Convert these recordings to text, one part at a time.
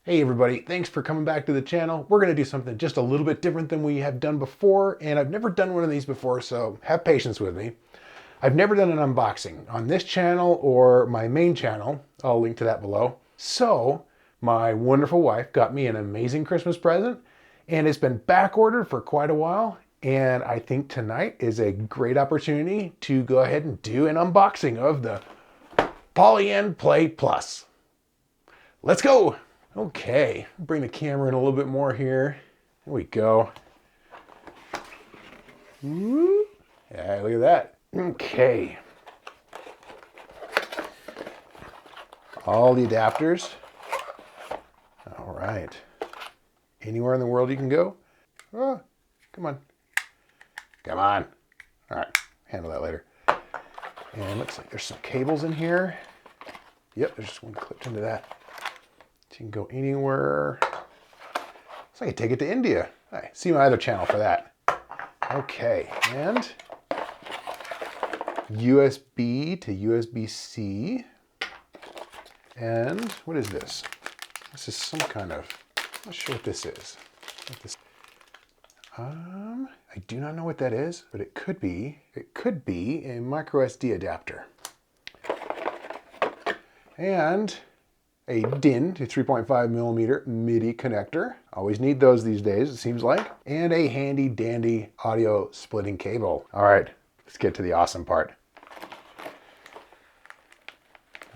Hey everybody, thanks for coming back to the channel. We're gonna do something just a little bit different than we have done before, and I've never done one of these before, so have patience with me. I've never done an unboxing on this channel or my main channel. I'll link to that below. So, my wonderful wife got me an amazing Christmas present, and it's been back ordered for quite a while, and I think tonight is a great opportunity to go ahead and do an unboxing of the Polyend Play Plus. Let's go! Okay, bring the camera in a little bit more here. There we go. Yeah, look at that. Okay. All the adapters. All right. Anywhere in the world you can go. Oh, come on. Come on. All right, handle that later. And looks like there's some cables in here. Yep, there's just one clipped into that. So you can go anywhere. So I can take it to India. I see my other channel for that. Okay, and USB to USB-C. And what is this? This is some kind of, I'm not sure what this is. I do not know what that is, but it could be a micro SD adapter. And a DIN to 3.5 millimeter MIDI connector. Always need those these days, it seems like. And a handy dandy audio splitting cable. All right, let's get to the awesome part.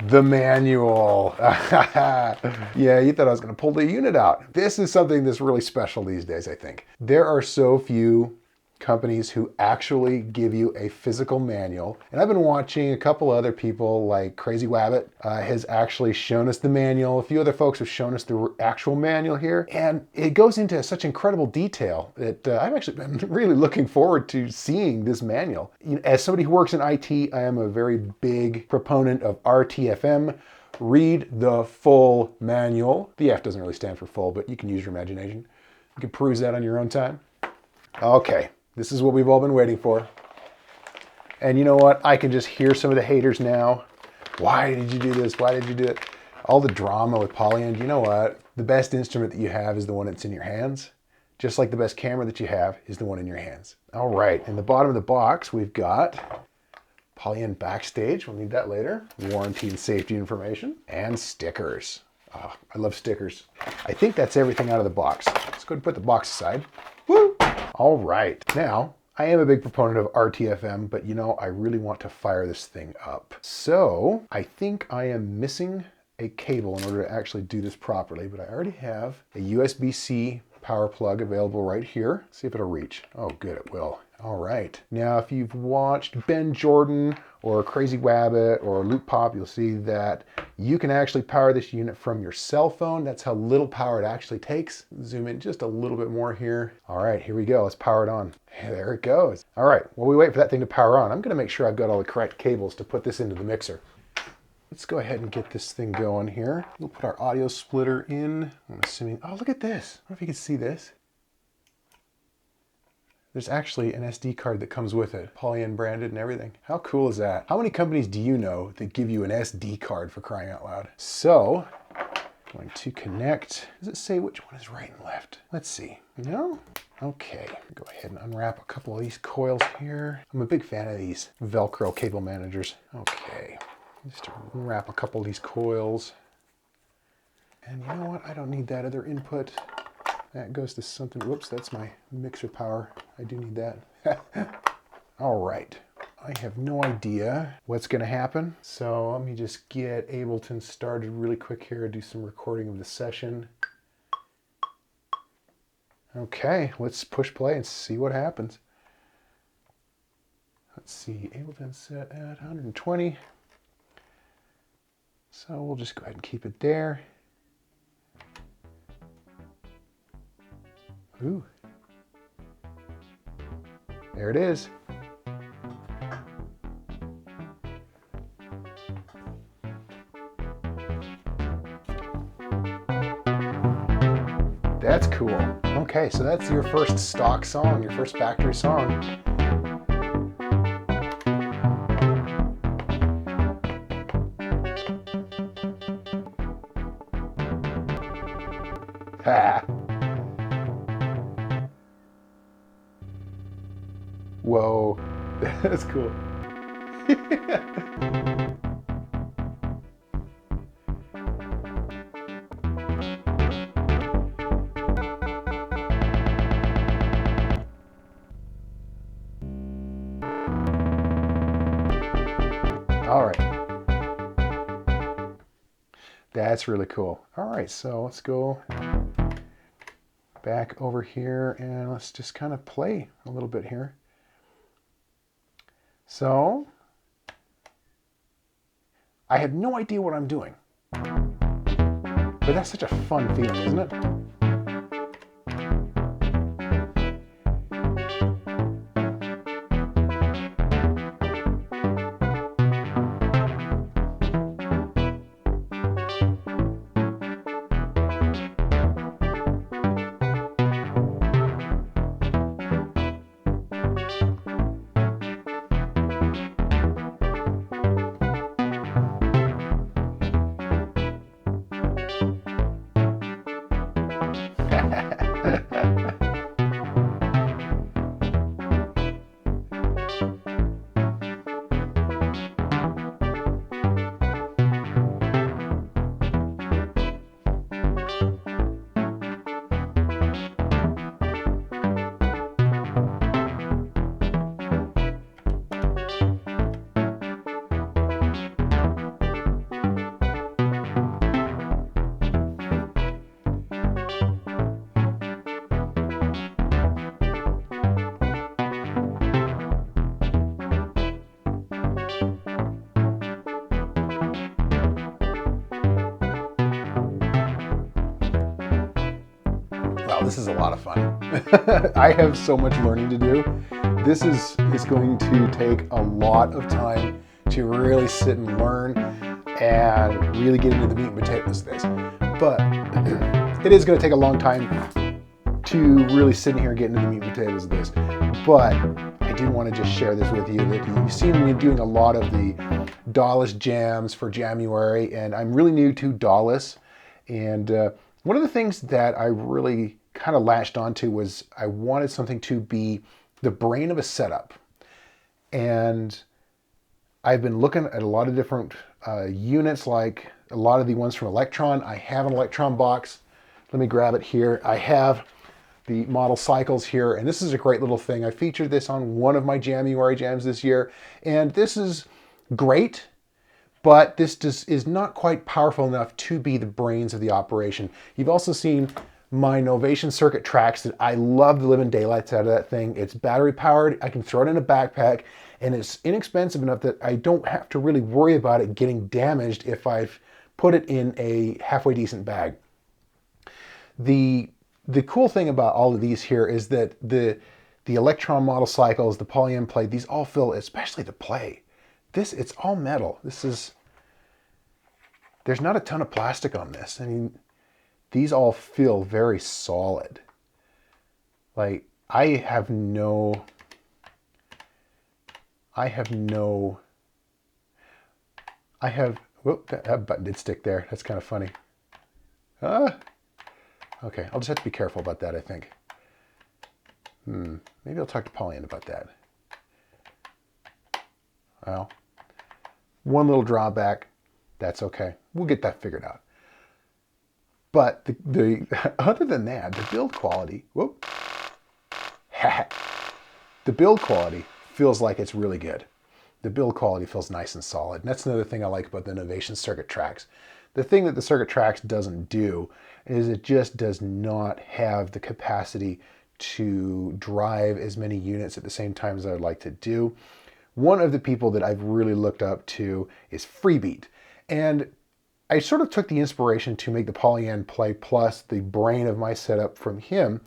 The manual. Yeah, you thought I was gonna pull the unit out. This is something that's really special these days, I think. There are so few companies who actually give you a physical manual. And I've been watching a couple other people, like Crazy Wabbit has actually shown us the manual. A few other folks have shown us the actual manual here. And it goes into such incredible detail that I've actually been really looking forward to seeing this manual. As somebody who works in IT, I am a very big proponent of RTFM. Read the full manual. The F doesn't really stand for full, but you can use your imagination. You can peruse that on your own time. Okay. This is what we've all been waiting for. And you know what? I can just hear some of the haters now. Why did you do this? Why did you do it? All the drama with Polyend. You know what? The best instrument that you have is the one that's in your hands. Just like the best camera that you have is the one in your hands. All right, in the bottom of the box, we've got Polyend Backstage. We'll need that later. Warranty and safety information. And stickers. Oh, I love stickers. I think that's everything out of the box. Let's go ahead and put the box aside. Woo! All right, now I am a big proponent of RTFM, but you know, I really want to fire this thing up. So I think I am missing a cable in order to actually do this properly, but I already have a USB-C power plug available right here. See if it'll reach. Oh, good, it will. All right. Now, if you've watched Ben Jordan or Crazy Wabbit or Loop Pop, you'll see that you can actually power this unit from your cell phone. That's how little power it actually takes. Zoom in just a little bit more here. All right, here we go. Let's power it on. There it goes. All right, while we wait for that thing to power on, I'm gonna make sure I've got all the correct cables to put this into the mixer. Let's go ahead and get this thing going here. We'll put our audio splitter in. I'm assuming, oh, look at this. I don't know if you can see this. There's actually an SD card that comes with it, Polyend branded and everything. How cool is that? How many companies do you know that give you an SD card, for crying out loud? So, I'm going to connect. Does it say which one is right and left? Let's see. No? Okay, go ahead and unwrap a couple of these coils here. I'm a big fan of these Velcro cable managers. Okay, just unwrap a couple of these coils. And you know what? I don't need that other input. That goes to something, whoops, that's my mixer power. I do need that. All right, I have no idea what's gonna happen. So let me just get Ableton started really quick here, do some recording of the session. Okay, let's push play and see what happens. Let's see, Ableton set at 120. So we'll just go ahead and keep it there. Ooh. There it is. That's cool. Okay, so that's your first stock song, your first factory song. Ha. Whoa, that's cool. All right. That's really cool. All right, so let's go back over here and let's just kind of play a little bit here. So I have no idea what I'm doing, but that's such a fun feeling, isn't it? Wow, this is a lot of fun. I have so much learning to do. This is going to take a lot of time to really sit and learn and really get into the meat and potatoes of this. But it is going to take a long time to really sit in here and get into the meat and potatoes of this. But I do want to just share this with you that you've seen me doing a lot of the Dallas jams for January, and I'm really new to Dallas. And one of the things that I really kind of latched onto was I wanted something to be the brain of a setup. And I've been looking at a lot of different units, like a lot of the ones from Electron. I have an Electron box. Let me grab it here. I have the model cycles here, and this is a great little thing. I featured this on one of my January jams this year, and this is great, but this just is not quite powerful enough to be the brains of the operation. You've also seen my Novation circuit tracks that I love the living daylights out of that thing. It's battery powered. I can throw it in a backpack, and it's inexpensive enough that I don't have to really worry about it getting damaged if I've put it in a halfway decent bag. The cool thing about all of these here is that the Electron model cycles, the Polyend plate, these all feel, especially the play. It's all metal. There's not a ton of plastic on this. I mean, these all feel very solid. Like, whoop, that button did stick there. That's kind of funny. Okay, I'll just have to be careful about that, I think. Maybe I'll talk to Polyend about that. Well, one little drawback, that's okay. We'll get that figured out. But other than that, the build quality, whoop, the build quality feels like it's really good. The build quality feels nice and solid. And that's another thing I like about the Novation circuit tracks. The thing that the circuit tracks doesn't do is it just does not have the capacity to drive as many units at the same time as I would like to do. One of the people that I've really looked up to is Freebeat. And I sort of took the inspiration to make the Polyend Play Plus the brain of my setup from him.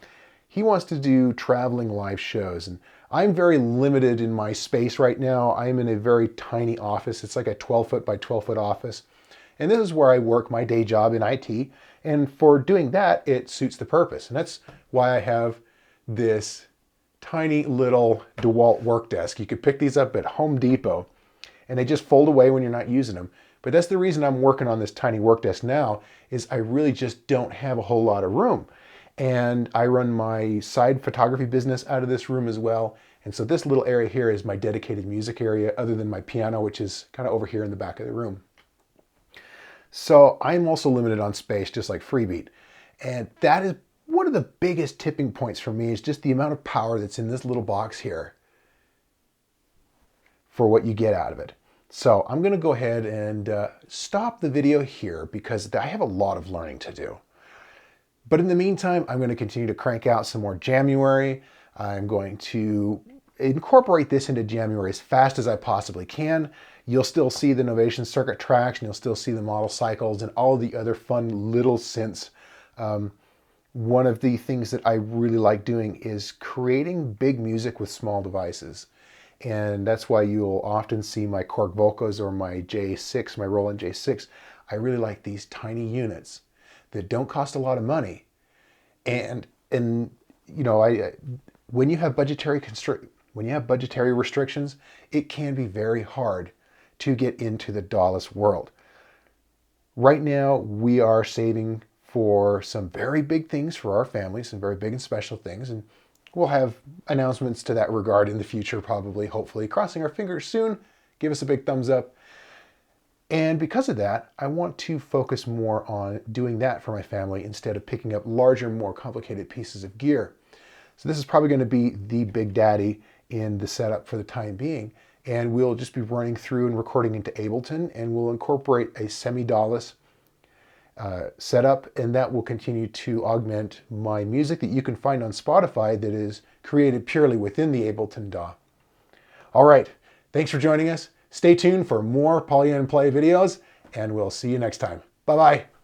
He wants to do traveling live shows, and I'm very limited in my space right now. I'm in a very tiny office. It's like a 12-foot by 12-foot office. And this is where I work my day job in IT. And for doing that, it suits the purpose. And that's why I have this tiny little DeWalt work desk. You could pick these up at Home Depot, and they just fold away when you're not using them. But that's the reason I'm working on this tiny work desk now, is I really just don't have a whole lot of room. And I run my side photography business out of this room as well. And so this little area here is my dedicated music area, other than my piano, which is kind of over here in the back of the room. So I'm also limited on space, just like Freebeat. And that is one of the biggest tipping points for me, is just the amount of power that's in this little box here for what you get out of it. So I'm gonna go ahead and stop the video here because I have a lot of learning to do. But in the meantime, I'm gonna continue to crank out some more January. I'm going to incorporate this into January as fast as I possibly can. You'll still see the Novation circuit tracks, and you'll still see the model cycles and all the other fun little synths. One of the things that I really like doing is creating big music with small devices. And that's why you'll often see my Korg Volcos or my J6, my Roland J6. I really like these tiny units that don't cost a lot of money. And you know, when you have budgetary restrictions, it can be very hard to get into the DAWless world. Right now, we are saving for some very big things for our family, some very big and special things, and we'll have announcements to that regard in the future, probably, hopefully. Crossing our fingers soon. Give us a big thumbs up. And because of that, I want to focus more on doing that for my family instead of picking up larger, more complicated pieces of gear. So this is probably going to be the big daddy in the setup for the time being. And we'll just be running through and recording into Ableton, and we'll incorporate a semi-DAWless setup, and that will continue to augment my music that you can find on Spotify that is created purely within the Ableton DAW. All right, thanks for joining us. Stay tuned for more Polyend Play videos, and we'll see you next time. Bye-bye.